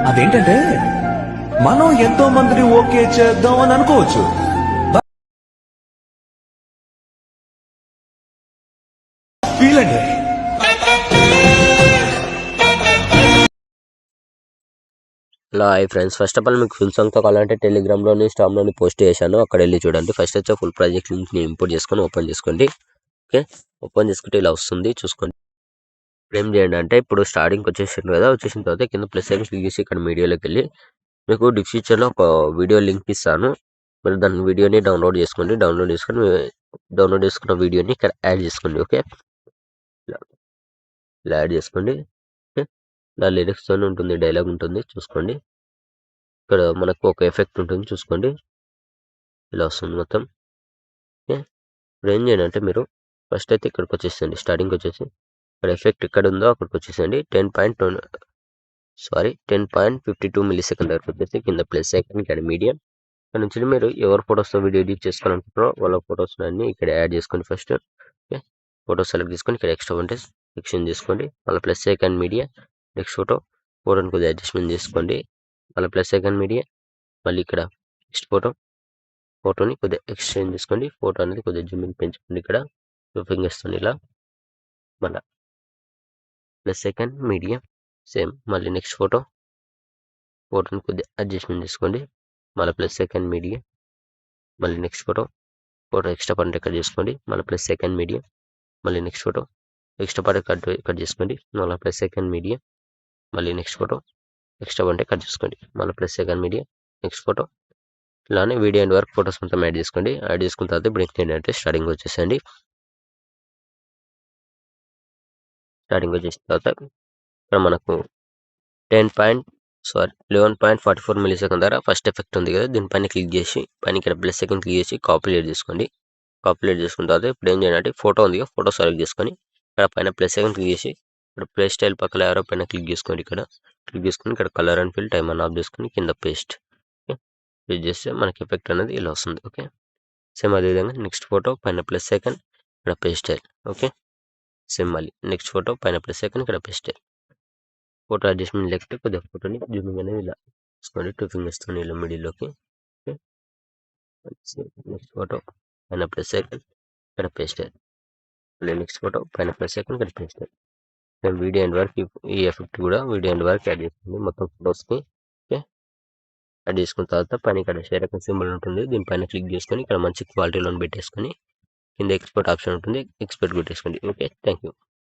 అదేంటంటే మనం ఎంతో మందిని ఓకే చేద్దాం అని అనుకోవచ్చు. ఫీల్ అండి. Hello hi friends, first of all మీకు ఫుల్ సాంగ్తో కావాలంటే టెలిగ్రామ్లోని స్టామ్లోని పోస్ట్ చేశాను, అక్కడ వెళ్ళి చూడండి. ఫస్ట్ వచ్చే ఫుల్ ప్రాజెక్ట్ లింక్ని ఇంపోర్ట్ చేసుకొని ఓపెన్ చేసుకోండి. ఓకే, ఓపెన్ చేసుకుంటే ఇలా వస్తుంది చూసుకోండి. ఇప్పుడు ఏం చేయండి అంటే, ఇప్పుడు స్టార్టింగ్కి వచ్చేసింది కదా, వచ్చేసిన తర్వాత కింద ప్లస్ ఐకాన్ క్లిక్ చేసి ఇక్కడ మీడియాలోకి వెళ్ళి మీకు డిస్క్రిప్షన్లో ఒక వీడియో లింక్ ఇస్తాను. మీరు దాని వీడియోని డౌన్లోడ్ చేసుకోండి. డౌన్లోడ్ చేసుకున్న వీడియోని ఇక్కడ యాడ్ చేసుకోండి. ఓకే, ఇలా యాడ్ చేసుకోండి. ఓకే, ఇలా లిరిక్స్తో ఉంటుంది, డైలాగ్ ఉంటుంది చూసుకోండి. ఇక్కడ మనకు ఒక ఎఫెక్ట్ ఉంటుంది చూసుకోండి, ఇలా వస్తుంది మొత్తం. ఓకే, ఇప్పుడు ఏం చేయండి అంటే, మీరు ఫస్ట్ అయితే ఇక్కడికి వచ్చేసండి. స్టార్టింగ్కి వచ్చేసి ఇక్కడ ఎఫెక్ట్ ఎక్కడ ఉందో అక్కడికి వచ్చేసండి. 10.52 మిల్లీ సెకండ్ వరకు వచ్చేసి కింద ప్లస్ ఐకాన్ ఇక్కడ మీడియం. ఇక్కడ నుంచి మీరు ఎవరు ఫొటోస్తో వీడియో ఎడిట్ చేసుకోవాలనుకుంటారో వాళ్ళ ఫొటోస్ అన్ని ఇక్కడ యాడ్ చేసుకోండి. ఫస్ట్ ఓకే, ఫోటో సెలెక్ట్ చేసుకొని ఇక్కడ ఎక్స్ట్రా ఉంటే సెక్షన్ చేసుకోండి. మళ్ళీ ప్లస్ ఐకాన్ మీడియా, నెక్స్ట్ ఫోటోని కొద్దిగా అడ్జస్ట్మెంట్ చేసుకోండి. మళ్ళీ ప్లస్ ఐకాన్ మీడియా, మళ్ళీ ఇక్కడ నెక్స్ట్ ఫోటోని కొద్దిగా ఎక్స్చేంజ్ చేసుకోండి. ఫోటో అనేది కొద్దిగా జూమింగ్ పెంచుకోండి. ఇక్కడ ఫింగర్స్తోని ఇలా, మళ్ళీ ప్లస్ ఐకాన్ మీడియా సేమ్, మళ్ళీ నెక్స్ట్ ఫోటోని కొద్దిగా అడ్జస్ట్మెంట్ చేసుకోండి. మళ్ళీ ప్లస్ ఐకాన్ మీడియా, మళ్ళీ next photo extra part cut చేసుకోండి. మళ్ళీ ప్లస్ ఐకాన్ మీడియా, మళ్ళీ నెక్స్ట్ ఎక్స్ట్రా పార్ట్ కట్ చేసుకోండి. మళ్ళీ ప్లస్ ఐకాన్ మీడియా, మళ్ళీ నెక్స్ట్ ఎక్స్ట్రా పార్ట్ కట్ చేసుకోండి. మళ్ళీ ప్లస్ ఐకాన్ మీడియా, నెక్స్ట్ ఇలానే వీడియో అండ్ వర్క్ ఫొటోస్ మొత్తం యాడ్ చేసుకోండి. యాడ్ చేసుకున్న తర్వాత ఇప్పుడు ఏంటంటే స్టార్టింగ్ వచ్చేసేసిన తర్వాత ఇక్కడ మనకు 11.44 మిల్లీ సెకండ్ ద్వారా ఫస్ట్ ఎఫెక్ట్ ఉంది కదా, దీనిపైన క్లిక్ చేసి పైన ఇక్కడ ప్లస్ సెకండ్ క్లిక్ చేసి కాపీలేట్ చేసుకోండి. కాపీలేట్ చేసుకున్న తర్వాత ఇప్పుడు ఏం చేయాలంటే, ఫోటో ఉంది కదా, ఫోటో సెలెక్ట్ చేసుకొని ఇక్కడ పైన ప్లస్ సెకండ్ క్లిక్ చేసి ఇక్కడ ప్లే స్టైల్ పక్కన ఎవరో పైన క్లిక్ చేసుకోండి. ఇక్కడ క్లిక్ చేసుకొని ఇక్కడ కలర్ అండ్ ఫిల్ టైం అని ఆఫ్ చేసుకొని కింద పేస్ట్ చేస్తే మనకి ఎఫెక్ట్ అనేది ఇలా వస్తుంది. ఓకే, సేమ్ అదేవిధంగా నెక్స్ట్ ఫోటో పైన ప్లస్ ఐకాన్ ఇక్కడ పేస్ట్ స్టైల్. ఓకే, సేమ్ మళ్ళీ నెక్స్ట్ ఫోటో పైన ప్లస్ ఐకాన్ ఇక్కడ పేస్ట్ స్టైల్. ఫోటో అడ్జస్ట్మెంట్ లేకపోతే కొద్దిగా ఫోటోని జూమింగ్ అనేది ఇలా తీసుకోండి, 2 ఫింగర్స్తో ఇలా మిడిల్లోకి. ఓకే, నెక్స్ట్ ఫోటో పైన ప్లస్ ఐకాన్ ఇక్కడ పేస్ట్ స్టైల్. మళ్ళీ నెక్స్ట్ ఫోటో పైన ప్లస్ ఐకాన్ ఇక్కడ paste style. Video and work, ఈ ఎఫెక్ట్ కూడా వీడియో అండ్ వర్క్ యాడ్ చేసుకోండి మొత్తం ఫొటోస్కి. ఓకే, యాడ్ చేసుకున్న తర్వాత పైన ఇక్కడ షేర్ ఐకాన్ సింబల్ ఉంటుంది, దీనిపైన క్లిక్ చేసుకొని ఇక్కడ మంచి క్వాలిటీలో పెట్టేసుకొని కింద ఎక్స్పోర్ట్ ఆప్షన్ ఉంటుంది, ఎక్స్పోర్ట్ కొట్టేసుకోండి. Okay, thank you.